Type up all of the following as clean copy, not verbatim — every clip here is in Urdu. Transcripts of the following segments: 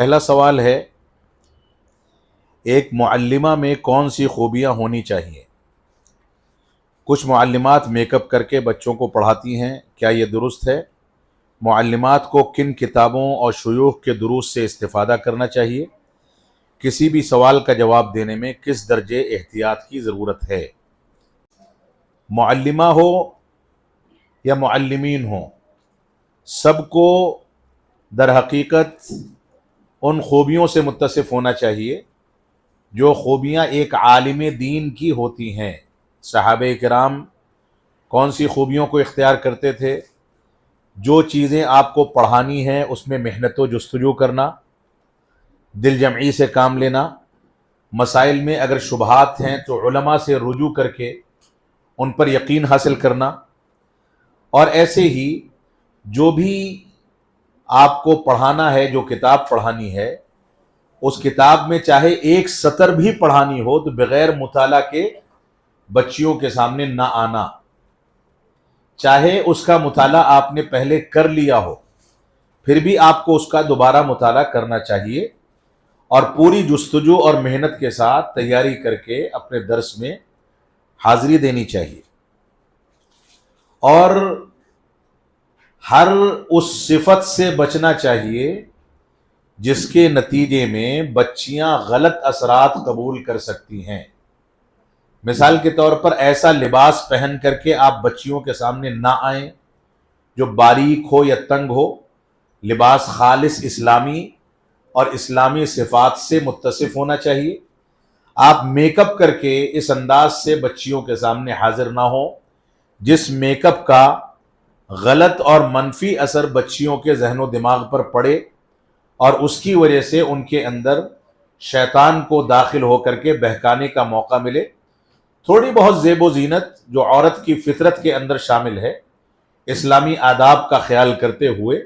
پہلا سوال ہے، ایک معلمہ میں کون سی خوبیاں ہونی چاہیے؟ کچھ معلمات میک اپ کر کے بچوں کو پڑھاتی ہیں، کیا یہ درست ہے؟ معلمات کو کن کتابوں اور شیوخ کے دروس سے استفادہ کرنا چاہیے؟ کسی بھی سوال کا جواب دینے میں کس درجے احتیاط کی ضرورت ہے؟ معلمہ ہو یا معلمین ہوں، سب کو در حقیقت ان خوبیوں سے متصف ہونا چاہیے جو خوبیاں ایک عالم دین کی ہوتی ہیں۔ صحابہ کرام کون سی خوبیوں کو اختیار کرتے تھے؟ جو چیزیں آپ کو پڑھانی ہیں اس میں محنت و جستجو کرنا، دل جمعی سے کام لینا، مسائل میں اگر شبہات ہیں تو علماء سے رجوع کر کے ان پر یقین حاصل کرنا، اور ایسے ہی جو بھی آپ کو پڑھانا ہے، جو کتاب پڑھانی ہے، اس کتاب میں چاہے ایک سطر بھی پڑھانی ہو تو بغیر مطالعہ کے بچیوں کے سامنے نہ آنا، چاہے اس کا مطالعہ آپ نے پہلے کر لیا ہو پھر بھی آپ کو اس کا دوبارہ مطالعہ کرنا چاہیے، اور پوری جستجو اور محنت کے ساتھ تیاری کر کے اپنے درس میں حاضری دینی چاہیے، اور ہر اس صفت سے بچنا چاہیے جس کے نتیجے میں بچیاں غلط اثرات قبول کر سکتی ہیں۔ مثال کے طور پر ایسا لباس پہن کر کے آپ بچیوں کے سامنے نہ آئیں جو باریک ہو یا تنگ ہو، لباس خالص اسلامی اور اسلامی صفات سے متصف ہونا چاہیے۔ آپ میک اپ کر کے اس انداز سے بچیوں کے سامنے حاضر نہ ہو جس میک اپ کا غلط اور منفی اثر بچیوں کے ذہن و دماغ پر پڑے اور اس کی وجہ سے ان کے اندر شیطان کو داخل ہو کر کے بہکانے کا موقع ملے۔ تھوڑی بہت زیب و زینت جو عورت کی فطرت کے اندر شامل ہے، اسلامی آداب کا خیال کرتے ہوئے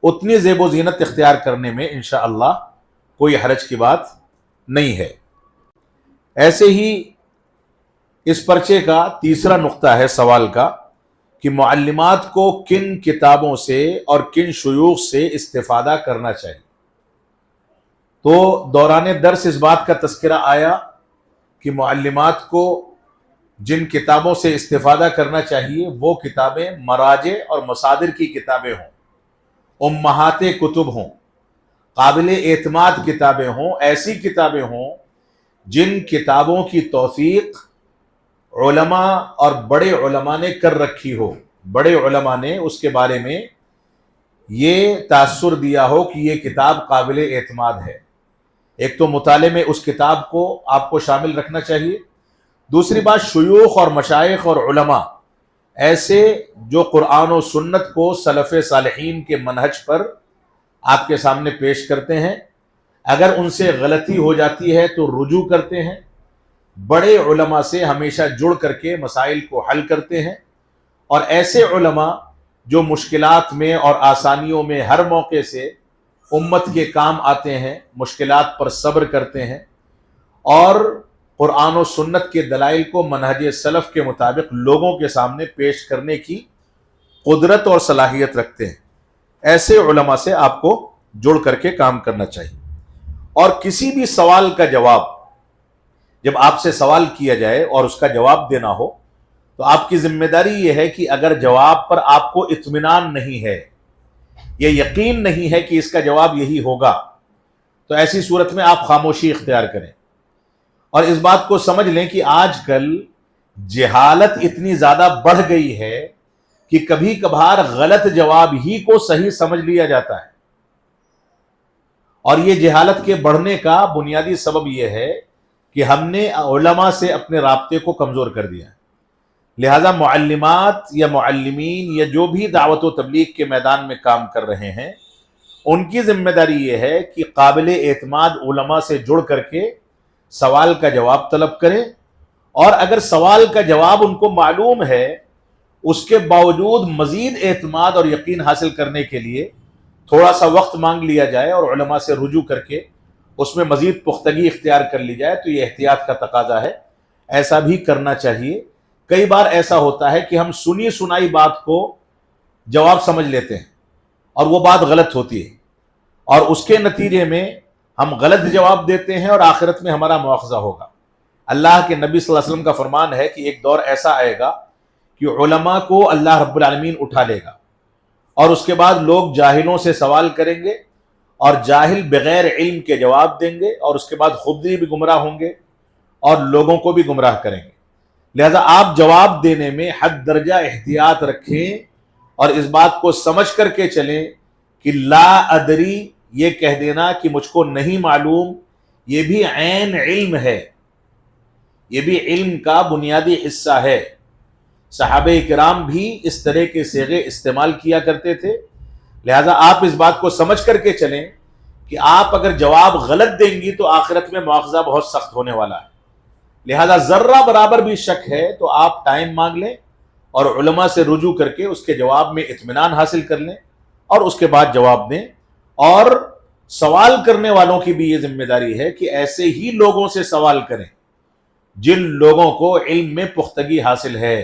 اتنی زیب و زینت اختیار کرنے میں انشاءاللہ کوئی حرج کی بات نہیں ہے۔ ایسے ہی اس پرچے کا تیسرا نقطہ ہے سوال کا کہ معلمات کو کن کتابوں سے اور کن شیوخ سے استفادہ کرنا چاہیے۔ تو دوران درس اس بات کا تذکرہ آیا کہ معلمات کو جن کتابوں سے استفادہ کرنا چاہیے وہ کتابیں مراجع اور مصادر کی کتابیں ہوں، امہات کتب ہوں، قابل اعتماد کتابیں ہوں، ایسی کتابیں ہوں جن کتابوں کی توثیق علماء اور بڑے علماء نے کر رکھی ہو، بڑے علماء نے اس کے بارے میں یہ تاثر دیا ہو کہ یہ کتاب قابل اعتماد ہے۔ ایک تو مطالعے میں اس کتاب کو آپ کو شامل رکھنا چاہیے، دوسری بات شیوخ اور مشائخ اور علماء ایسے جو قرآن و سنت کو سلف صالحین کے منہج پر آپ کے سامنے پیش کرتے ہیں، اگر ان سے غلطی ہو جاتی ہے تو رجوع کرتے ہیں، بڑے علماء سے ہمیشہ جڑ کر کے مسائل کو حل کرتے ہیں، اور ایسے علماء جو مشکلات میں اور آسانیوں میں ہر موقع سے امت کے کام آتے ہیں، مشکلات پر صبر کرتے ہیں اور قرآن و سنت کے دلائل کو منہج سلف کے مطابق لوگوں کے سامنے پیش کرنے کی قدرت اور صلاحیت رکھتے ہیں۔ ایسے علماء سے آپ کو جڑ کر کے کام کرنا چاہیے، اور کسی بھی سوال کا جواب جب آپ سے سوال کیا جائے اور اس کا جواب دینا ہو تو آپ کی ذمہ داری یہ ہے کہ اگر جواب پر آپ کو اطمینان نہیں ہے، یہ یقین نہیں ہے کہ اس کا جواب یہی ہوگا، تو ایسی صورت میں آپ خاموشی اختیار کریں، اور اس بات کو سمجھ لیں کہ آج کل جہالت اتنی زیادہ بڑھ گئی ہے کہ کبھی کبھار غلط جواب ہی کو صحیح سمجھ لیا جاتا ہے، اور یہ جہالت کے بڑھنے کا بنیادی سبب یہ ہے کہ ہم نے علماء سے اپنے رابطے کو کمزور کر دیا ہے۔ لہذا معلمات یا معلمین یا جو بھی دعوت و تبلیغ کے میدان میں کام کر رہے ہیں، ان کی ذمہ داری یہ ہے کہ قابل اعتماد علماء سے جڑ کر کے سوال کا جواب طلب کریں، اور اگر سوال کا جواب ان کو معلوم ہے اس کے باوجود مزید اعتماد اور یقین حاصل کرنے کے لیے تھوڑا سا وقت مانگ لیا جائے اور علماء سے رجوع کر کے اس میں مزید پختگی اختیار کر لی جائے، تو یہ احتیاط کا تقاضا ہے، ایسا بھی کرنا چاہیے۔ کئی بار ایسا ہوتا ہے کہ ہم سنی سنائی بات کو جواب سمجھ لیتے ہیں اور وہ بات غلط ہوتی ہے، اور اس کے نتیجے میں ہم غلط جواب دیتے ہیں اور آخرت میں ہمارا مواخذہ ہوگا۔ اللہ کے نبی صلی اللہ علیہ وسلم کا فرمان ہے کہ ایک دور ایسا آئے گا کہ علماء کو اللہ رب العالمین اٹھا لے گا، اور اس کے بعد لوگ جاہلوں سے سوال کریں گے اور جاہل بغیر علم کے جواب دیں گے، اور اس کے بعد خود بھی گمراہ ہوں گے اور لوگوں کو بھی گمراہ کریں گے۔ لہذا آپ جواب دینے میں حد درجہ احتیاط رکھیں اور اس بات کو سمجھ کر کے چلیں کہ لا ادری یہ کہہ دینا کہ مجھ کو نہیں معلوم، یہ بھی عین علم ہے، یہ بھی علم کا بنیادی حصہ ہے۔ صحابہ کرام بھی اس طرح کے صیغے استعمال کیا کرتے تھے۔ لہذا آپ اس بات کو سمجھ کر کے چلیں کہ آپ اگر جواب غلط دیں گی تو آخرت میں مواخذہ بہت سخت ہونے والا ہے۔ لہذا ذرہ برابر بھی شک ہے تو آپ ٹائم مانگ لیں اور علماء سے رجوع کر کے اس کے جواب میں اطمینان حاصل کر لیں اور اس کے بعد جواب دیں۔ اور سوال کرنے والوں کی بھی یہ ذمہ داری ہے کہ ایسے ہی لوگوں سے سوال کریں جن لوگوں کو علم میں پختگی حاصل ہے۔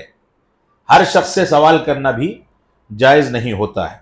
ہر شخص سے سوال کرنا بھی جائز نہیں ہوتا ہے۔